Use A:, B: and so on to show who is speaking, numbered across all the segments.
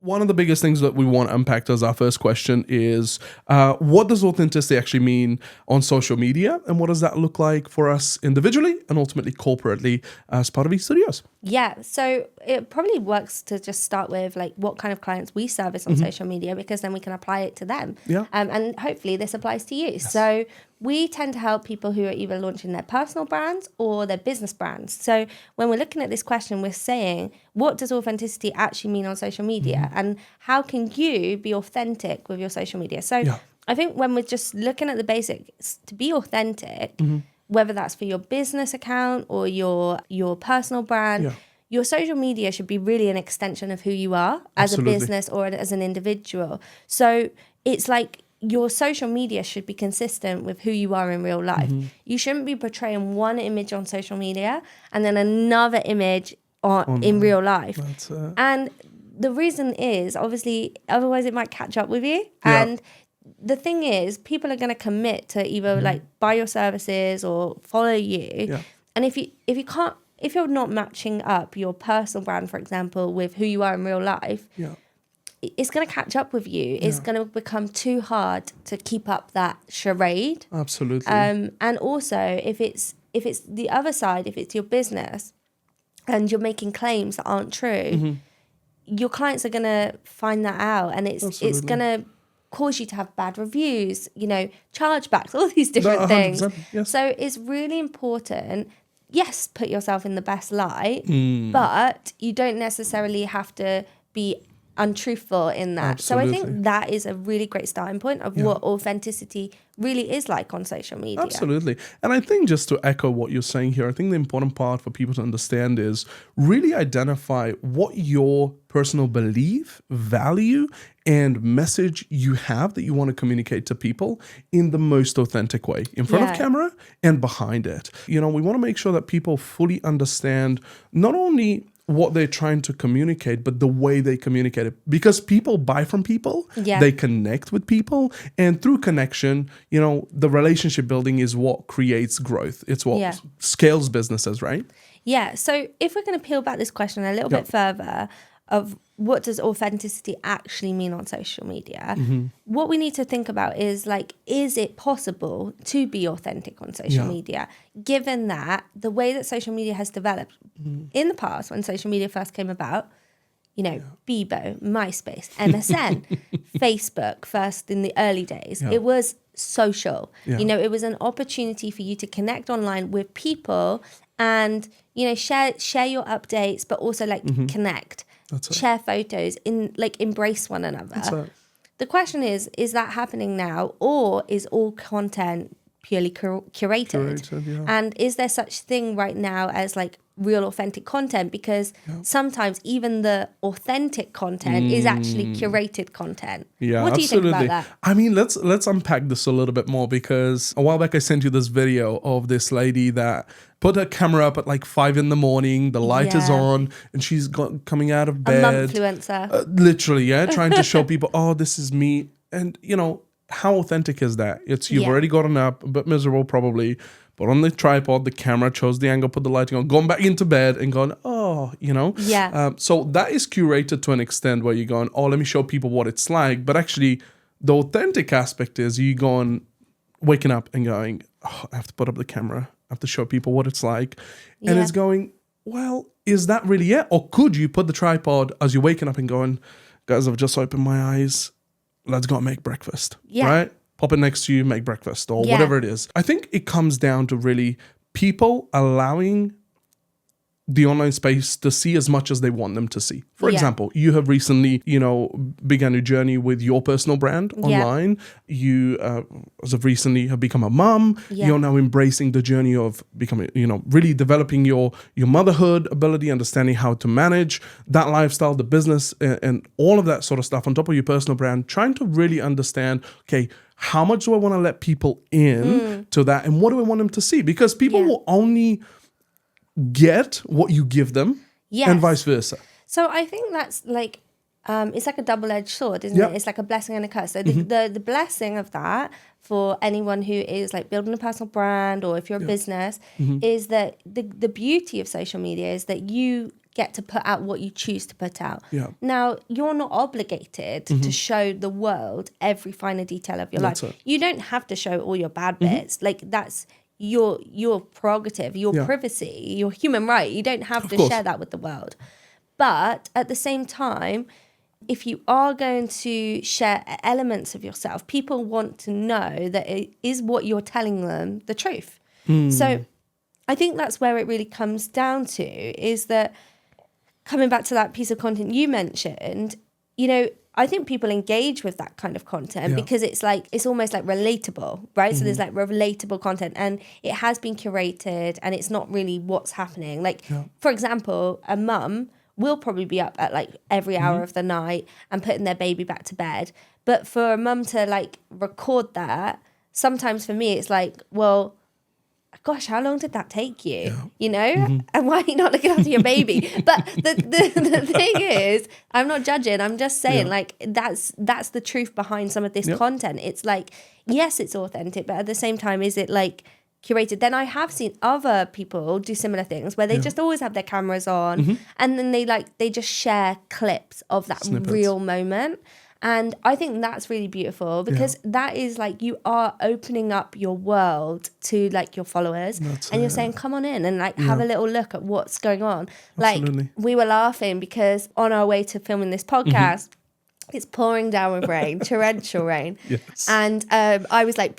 A: One of the biggest things that we want to unpack as our first question is what does authenticity actually mean on social media, and what does that look like for us individually and ultimately corporately as part of eStudios?
B: Yeah, so it probably works to just start with like what kind of clients we service on social media, because then we can apply it to them.
A: Yeah.
B: And hopefully this applies to you. Yes. So we tend to help people who are either launching their personal brands or their business brands. So when we're looking at this question, we're saying, what does authenticity actually mean on social media? And how can you be authentic with your social media? So I think when we're just looking at the basics, to be authentic, whether that's for your business account or your personal brand, your social media should be really an extension of who you are as a business or as an individual. So it's like your social media should be consistent with who you are in real life. You shouldn't be portraying one image on social media and then another image in real life. And the reason is, obviously, otherwise it might catch up with you. And the thing is, people are going to commit to either like buy your services or follow you. And if you're not matching up your personal brand, for example, with who you are in real life, it's going to catch up with you. It's going to become too hard to keep up that charade.
A: Absolutely.
B: And also, if it's the other side, if it's your business and you're making claims that aren't true, your clients are going to find that out, and it's going to cause you to have bad reviews, chargebacks, all these different things.
A: Yes.
B: So it's really important. Yes, put yourself in the best light, but you don't necessarily have to be untruthful in that.
A: Absolutely.
B: So I think that is a really great starting point of what authenticity really is like on social media.
A: Absolutely. And I think, just to echo what you're saying here, I think the important part for people to understand is really identify what your personal belief, value, and message you have that you want to communicate to people in the most authentic way, in front of camera and behind it. We want to make sure that people fully understand not only what they're trying to communicate, but the way they communicate it. Because people buy from people, they connect with people, and through connection, the relationship building is what creates growth. It's what scales businesses, right?
B: Yeah. So if we're going to peel back this question a little bit further of what does authenticity actually mean on social media, what we need to think about is like, is it possible to be authentic on social media, given that the way that social media has developed in the past, when social media first came about, Bebo, MySpace, MSN, Facebook, first in the early days, it was social. It was an opportunity for you to connect online with people and, share your updates, but also like connect. Share photos, embrace one another. The question is that happening now, or is all content purely curated? And is there such thing right now as like real authentic content? Because sometimes even the authentic content is actually curated content. What do you think about that?
A: I mean, let's unpack this a little bit more, because a while back I sent you this video of this lady that put her camera up at like 5 a.m. The light is on, and she's coming out of bed.
B: A momfluencer.
A: Literally, trying to show people, oh, this is me. And, how authentic is that? You've already gotten up, a bit miserable probably, but on the tripod, the camera, chose the angle, put the lighting on, gone back into bed and gone, oh, so that is curated to an extent where you're going, oh, let me show people what it's like. But actually, the authentic aspect is you waking up and going, oh, I have to put up the camera. I have to show people what it's like. And it's going, well, is that really it? Or could you put the tripod as you're waking up and going, guys, I've just opened my eyes. Let's go and make breakfast. Right? Pop it next to you, make breakfast, or whatever it is. I think it comes down to really people allowing the online space to see as much as they want them to see. For example, you have recently, began a journey with your personal brand online. You, as of recently, have become a mom. You're now embracing the journey of becoming, really developing your motherhood ability, understanding how to manage that lifestyle, the business, and all of that sort of stuff on top of your personal brand, trying to really understand, okay, how much do I want to let people in to that, and what do I want them to see? Because people will only get what you give them, and vice versa.
B: So I think that's like it's like a double-edged sword, isn't it? It's like a blessing and a curse. So the blessing of that for anyone who is like building a personal brand, or if you're a business, is that the beauty of social media is that you get to put out what you choose to put out. Now, you're not obligated to show the world every finer detail of your life. You don't have to show all your bad bits. Like, that's your prerogative, your privacy, your human right. You don't have to share that with the world. But at the same time, if you are going to share elements of yourself, people want to know that it is what you're telling them the truth. So I think that's where it really comes down to, is that coming back to that piece of content you mentioned, you know, I think people engage with that kind of content because it's almost like relatable, right? So there's like relatable content, and it has been curated, and it's not really what's happening. Like, for example, a mum will probably be up at like every hour of the night and putting their baby back to bed. But for a mum to like record that, sometimes for me it's like, well, gosh, how long did that take you? You know? And why are you not looking after your baby? But the thing is, I'm not judging. I'm just saying, like, that's the truth behind some of this content. It's like, yes, it's authentic, but at the same time, is it like curated? Then I have seen other people do similar things where they just always have their cameras on, and then they just share clips of that real moment. And I think that's really beautiful, because that is like, you are opening up your world to like your followers, and you're saying, come on in and like have a little look at what's going on. Absolutely. Like, we were laughing because on our way to filming this podcast, it's pouring down with rain, torrential rain.
A: Yes.
B: And I was like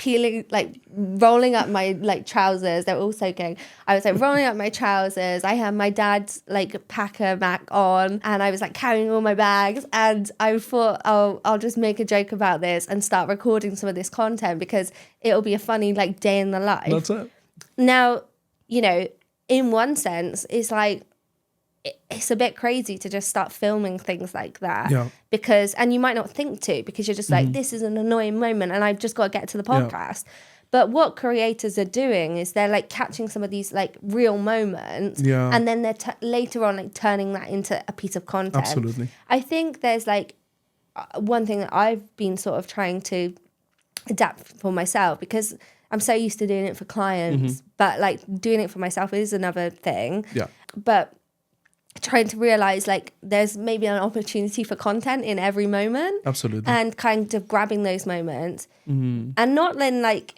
B: rolling up my like trousers. They were all soaking. I was like rolling up my trousers. I had my dad's like packer Mac on, and I was like carrying all my bags. And I thought, oh, I'll just make a joke about this and start recording some of this content, because it'll be a funny like day in the life.
A: That's it.
B: Now, you know, in one sense, it's like, it's a bit crazy to just start filming things like that, because, and you might not think to, because you're just like, this is an annoying moment and I've just got to get to the podcast. But what creators are doing is they're like catching some of these like real moments, and then they're later on like turning that into a piece of content.
A: Absolutely.
B: I think there's like one thing that I've been sort of trying to adapt for myself, because I'm so used to doing it for clients, but like doing it for myself is another thing. But trying to realize like there's maybe an opportunity for content in every moment.
A: Absolutely.
B: And kind of grabbing those moments, and not then like,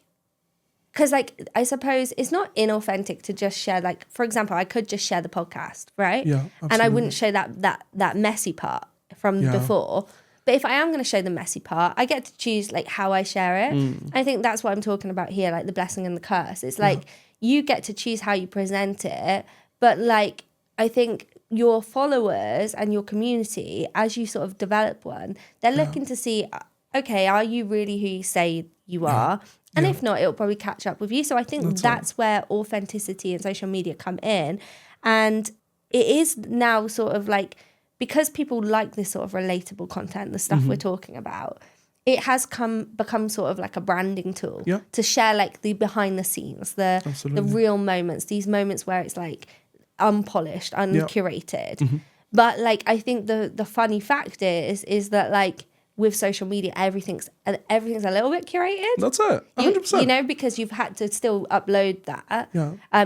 B: because like, I suppose it's not inauthentic to just share, like, for example, I could just share the podcast, right?
A: Yeah, absolutely.
B: And I wouldn't show that messy part from before. But if I am going to show the messy part, I get to choose like how I share it. I think that's what I'm talking about here, like the blessing and the curse. It's like, you get to choose how you present it, but like, I think your followers and your community, as you sort of develop one, they're looking to see, okay, are you really who you say you are? And if not, it'll probably catch up with you. So I think that's where authenticity and social media come in. And it is now sort of like, because people like this sort of relatable content, the stuff we're talking about, it has become sort of like a branding tool to share like the behind the scenes, the real moments, these moments where it's like unpolished, uncurated. But like, I think the funny fact is that like, with social media, everything's a little bit curated.
A: That's it, 100%.
B: You know, because you've had to still upload that.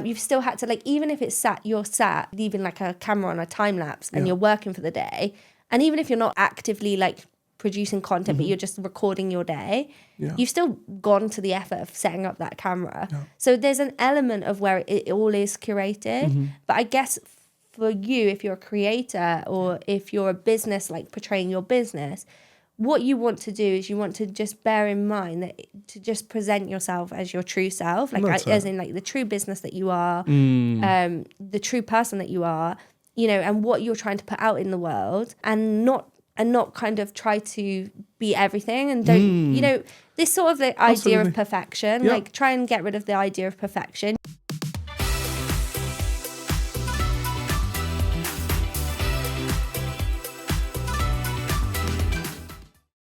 B: You've still had to, like, even if it's you're sat leaving like a camera on a time lapse and you're working for the day, and even if you're not actively like producing content, but you're just recording your day, you've still gone to the effort of setting up that camera. So there's an element of where it all is curated. But I guess for you, if you're a creator or if you're a business, like portraying your business, what you want to do is you want to just bear in mind that to just present yourself as your true self, like as in like the true business that you are, the true person that you are, you know, and what you're trying to put out in the world, and not kind of try to be everything, and don't, you know, this sort of the idea of perfection, like try and get rid of the idea of perfection.